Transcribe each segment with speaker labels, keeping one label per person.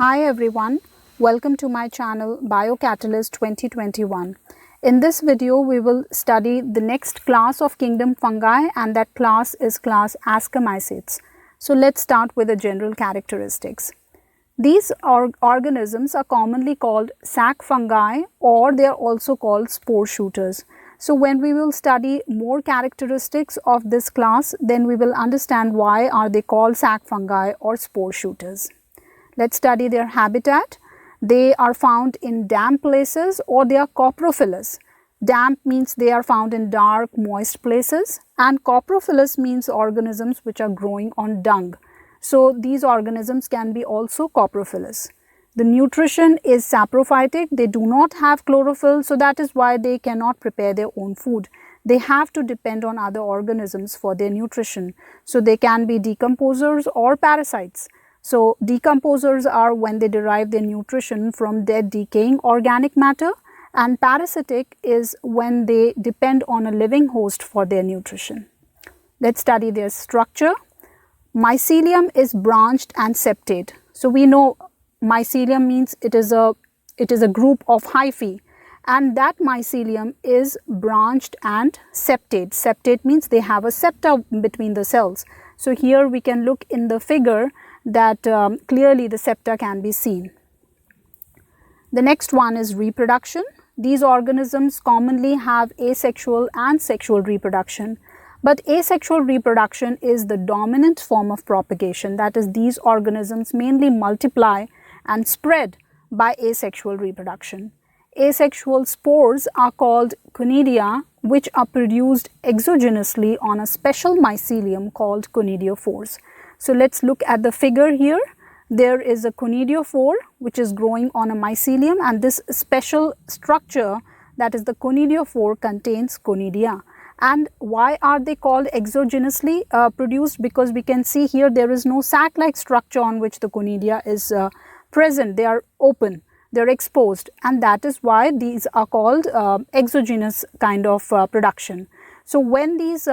Speaker 1: Hi everyone, welcome to my channel Biocatalyst 2021. In this video, we will study the next class of kingdom fungi, and that class is class Ascomycetes. So let's start with the general characteristics. These organisms are commonly called sac fungi, or they are also called spore shooters. So when we will study more characteristics of this class, then we will understand why are they called sac fungi or spore shooters. Let's study their habitat. They are found in damp places or they are coprophilous. Damp means they are found in dark, moist places, and coprophilous means organisms which are growing on dung. So these organisms can be also coprophilous. The nutrition is saprophytic. They do not have chlorophyll, so that is why they cannot prepare their own food. They have to depend on other organisms for their nutrition. So they can be decomposers or parasites. So decomposers are when they derive their nutrition from dead, decaying organic matter, and parasitic is when they depend on a living host for their nutrition. Let's study their structure. Mycelium is branched and septate. So we know mycelium means it is a group of hyphae, and that mycelium is branched and septate. Septate means they have a septa between the cells. So here we can look in the figure that clearly the septa can be seen. The next one is reproduction. These organisms commonly have asexual and sexual reproduction, but asexual reproduction is the dominant form of propagation. That is, these organisms mainly multiply and spread by asexual reproduction. Asexual spores are called conidia, which are produced exogenously on a special mycelium called conidiophores. So let's look at the figure here. There is a conidiophore which is growing on a mycelium, and this special structure, that is the conidiophore, contains conidia. And why are they called exogenously produced? Because we can see here there is no sac-like structure on which the conidia is present. They are open, they are exposed, and that is why these are called exogenous kind of production. So when these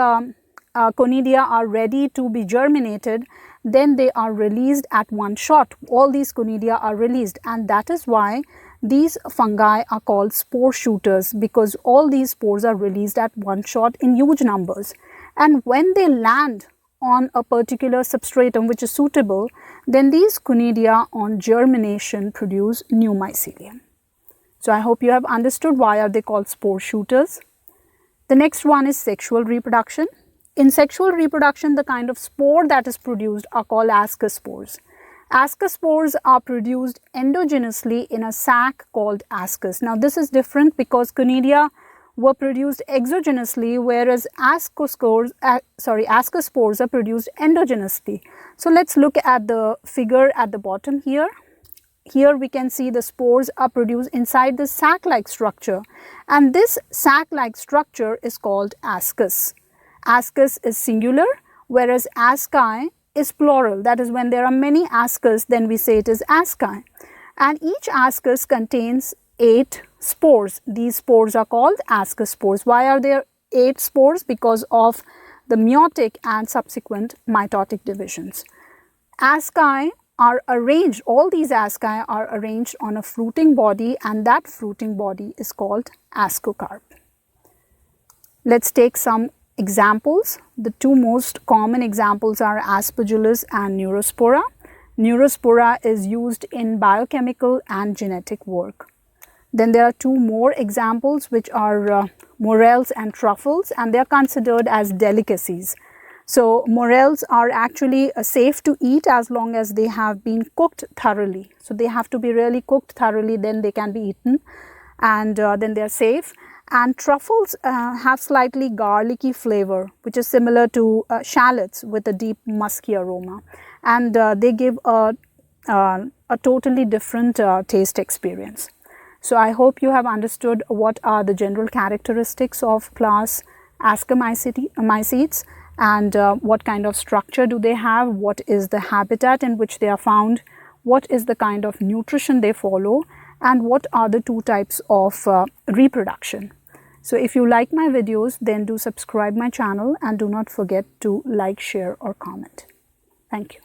Speaker 1: conidia are ready to be germinated, then they are released at one shot. All these conidia are released, and that is why these fungi are called spore shooters, because all these spores are released at one shot in huge numbers. And when they land on a particular substratum which is suitable, then these conidia on germination produce new mycelium. So I hope you have understood why are they called spore shooters. The next one is sexual reproduction. In sexual reproduction, the kind of spore that is produced are called ascospores. Ascospores are produced endogenously in a sac called ascus. Now this is different because conidia were produced exogenously, whereas ascospores are produced endogenously. So let's look at the figure at the bottom here. Here we can see the spores are produced inside the sac-like structure, and this sac-like structure is called ascus. Ascus is singular, whereas asci is plural. That is, when there are many ascus, then we say it is asci. And each ascus contains 8 spores. These spores are called ascospores. Why are there 8 spores? Because of the meiotic and subsequent mitotic divisions. Asci are arranged, all these asci are arranged on a fruiting body, and that fruiting body is called ascocarp. Let's take some examples. The two most common examples are Aspergillus and Neurospora. Neurospora is used in biochemical and genetic work. Then there are two more examples which are morels and truffles, and they are considered as delicacies. So morels are actually safe to eat as long as they have been cooked thoroughly. So they have to be really cooked thoroughly, then they can be eaten, and then they are safe. And truffles have slightly garlicky flavor, which is similar to shallots with a deep musky aroma, and they give a totally different taste experience. So I hope you have understood what are the general characteristics of class Ascomycetes, and what kind of structure do they have, what is the habitat in which they are found, what is the kind of nutrition they follow, and what are the two types of reproduction. So if you like my videos, then do subscribe my channel, and do not forget to like, share or comment. Thank you.